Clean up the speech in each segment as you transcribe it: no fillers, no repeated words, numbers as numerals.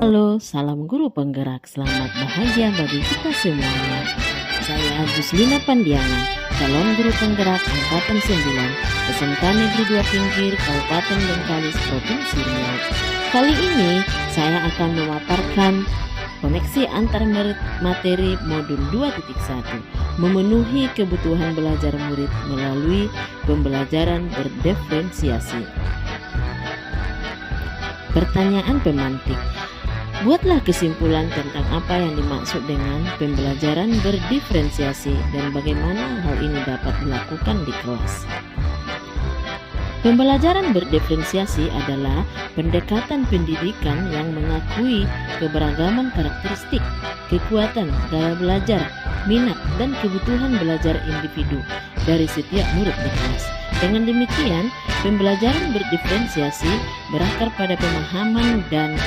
Halo, salam guru penggerak. Selamat bahagia bagi kita semuanya. Saya Juslina Pandiana, calon guru penggerak angkatan 9, SMK Negeri 2 Pinggir, Kabupaten Bengkalis, Provinsi Riau. Kali ini saya akan memaparkan koneksi antar materi modul 2.1, memenuhi kebutuhan belajar murid melalui pembelajaran berdiferensiasi. Pertanyaan pemantik. Buatlah kesimpulan tentang apa yang dimaksud dengan pembelajaran berdiferensiasi dan bagaimana hal ini dapat dilakukan di kelas. Pembelajaran berdiferensiasi adalah pendekatan pendidikan yang mengakui keberagaman karakteristik, kekuatan, gaya belajar, minat, dan kebutuhan belajar individu dari setiap murid di kelas. Dengan demikian, pembelajaran berdiferensiasi berakar pada pemahaman dan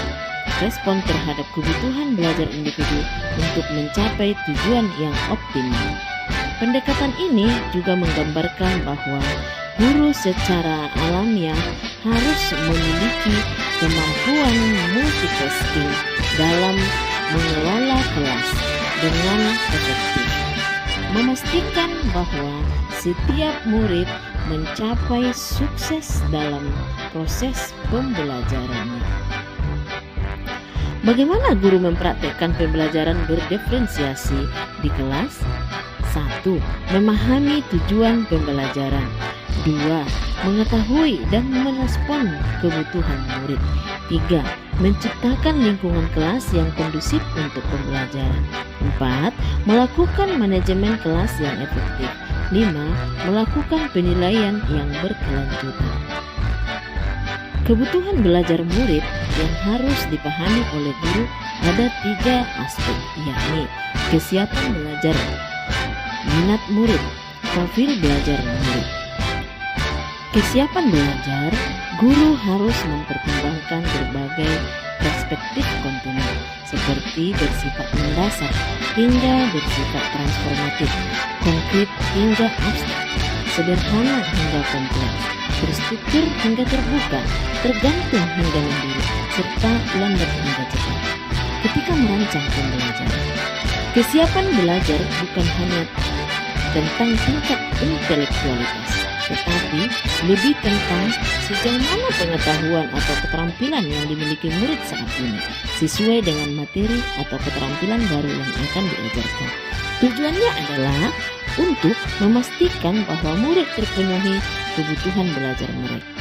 respon terhadap kebutuhan belajar individu untuk mencapai tujuan yang optimal. Pendekatan ini juga menggambarkan bahwa guru secara alamiah harus memiliki kemampuan multitasking dalam mengelola kelas dengan efektif, memastikan bahwa setiap murid mencapai sukses dalam proses pembelajarannya. Bagaimana guru mempraktekkan pembelajaran berdiferensiasi di kelas? 1. Memahami tujuan pembelajaran. 2. Mengetahui dan merespon kebutuhan murid. 3. Menciptakan lingkungan kelas yang kondusif untuk pembelajaran. 4. Melakukan manajemen kelas yang efektif. 5. Melakukan penilaian yang berkelanjutan. Kebutuhan belajar murid yang harus dipahami oleh guru ada 3 aspek, yakni kesiapan belajar, minat murid, profil belajar murid. Kesiapan belajar, guru harus mempertimbangkan berbagai perspektif kontinu, seperti bersifat mendasar hingga bersifat transformatif, konkret hingga abstrak, sederhana hingga kompleks, terstruktur hingga terbuka, tergantung hingga mandiri, serta lambat hingga cepat. Ketika merancang pembelajaran, kesiapan belajar bukan hanya tentang tingkat intelektualitas, tetapi lebih tentang sejauh mana pengetahuan atau keterampilan yang dimiliki murid saat ini sesuai dengan materi atau keterampilan baru yang akan diajarkan. Tujuannya adalah untuk memastikan bahwa murid terpenuhi kebutuhan belajar mereka.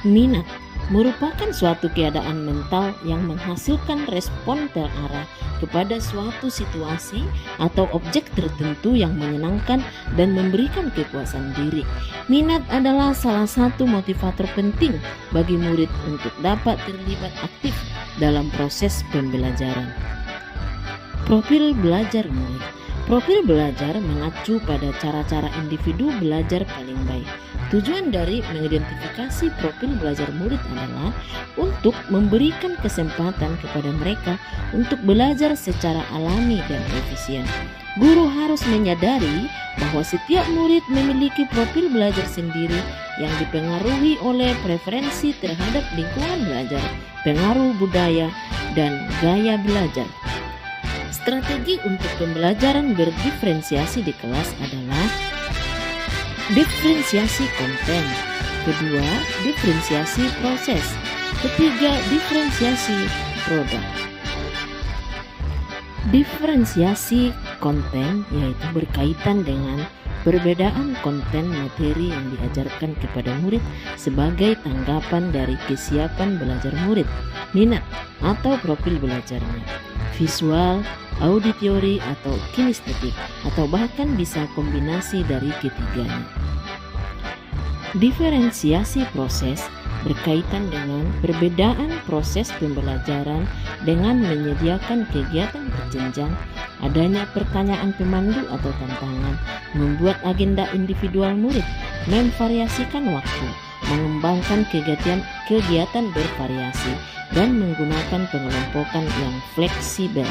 Minat merupakan suatu keadaan mental yang menghasilkan respon terarah kepada suatu situasi atau objek tertentu yang menyenangkan dan memberikan kepuasan diri. Minat adalah salah satu motivator penting bagi murid untuk dapat terlibat aktif dalam proses pembelajaran. Profil belajar murid. Profil belajar mengacu pada cara-cara individu belajar paling baik. Tujuan dari mengidentifikasi profil belajar murid adalah untuk memberikan kesempatan kepada mereka untuk belajar secara alami dan efisien. Guru harus menyadari bahwa setiap murid memiliki profil belajar sendiri yang dipengaruhi oleh preferensi terhadap lingkungan belajar, pengaruh budaya, dan gaya belajar. Strategi untuk pembelajaran berdiferensiasi di kelas adalah diferensiasi konten, kedua diferensiasi proses, ketiga diferensiasi produk. Diferensiasi konten yaitu berkaitan dengan perbedaan konten materi yang diajarkan kepada murid sebagai tanggapan dari kesiapan belajar murid, minat atau profil belajarnya, visual, auditori atau kinestetik, atau bahkan bisa kombinasi dari ketiganya. Diferensiasi proses berkaitan dengan perbedaan proses pembelajaran dengan menyediakan kegiatan berjenjang, adanya pertanyaan pemandu atau tantangan, membuat agenda individual murid, memvariasikan waktu, mengembangkan kegiatan bervariasi, dan menggunakan pengelompokan yang fleksibel.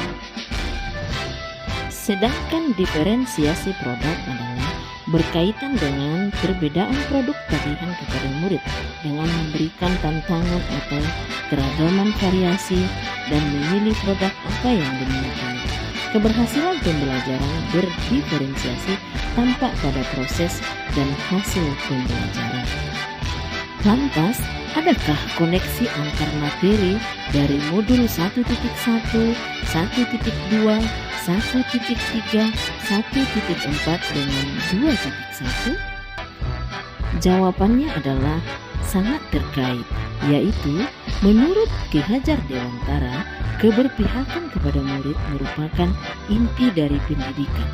Sedangkan diferensiasi produk adalah berkaitan dengan perbedaan produk tarian kepada murid dengan memberikan tantangan atau keragaman variasi dan memilih produk apa yang diminati. Keberhasilan pembelajaran berdiferensiasi tampak pada proses dan hasil pembelajaran. Lantas, adakah koneksi antar materi dari modul 1.1, 1.2, 1.3, 1.4 dengan 2.1? Jawabannya adalah sangat terkait, yaitu menurut Ki Hajar Dewantara, keberpihakan kepada murid merupakan inti dari pendidikan.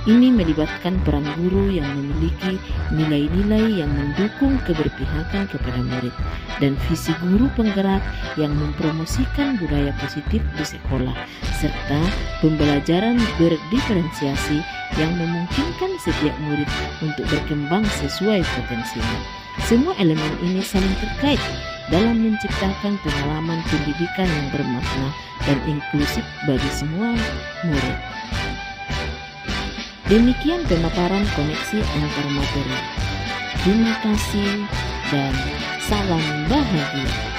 Ini melibatkan peran guru yang memiliki nilai-nilai yang mendukung keberpihakan kepada murid dan visi guru penggerak yang mempromosikan budaya positif di sekolah serta pembelajaran berdiferensiasi yang memungkinkan setiap murid untuk berkembang sesuai potensinya. Semua elemen ini saling terkait dalam menciptakan pengalaman pendidikan yang bermakna dan inklusif bagi semua murid. Demikian pemaparan koneksi antar materi. Terima kasih dan salam bahagia.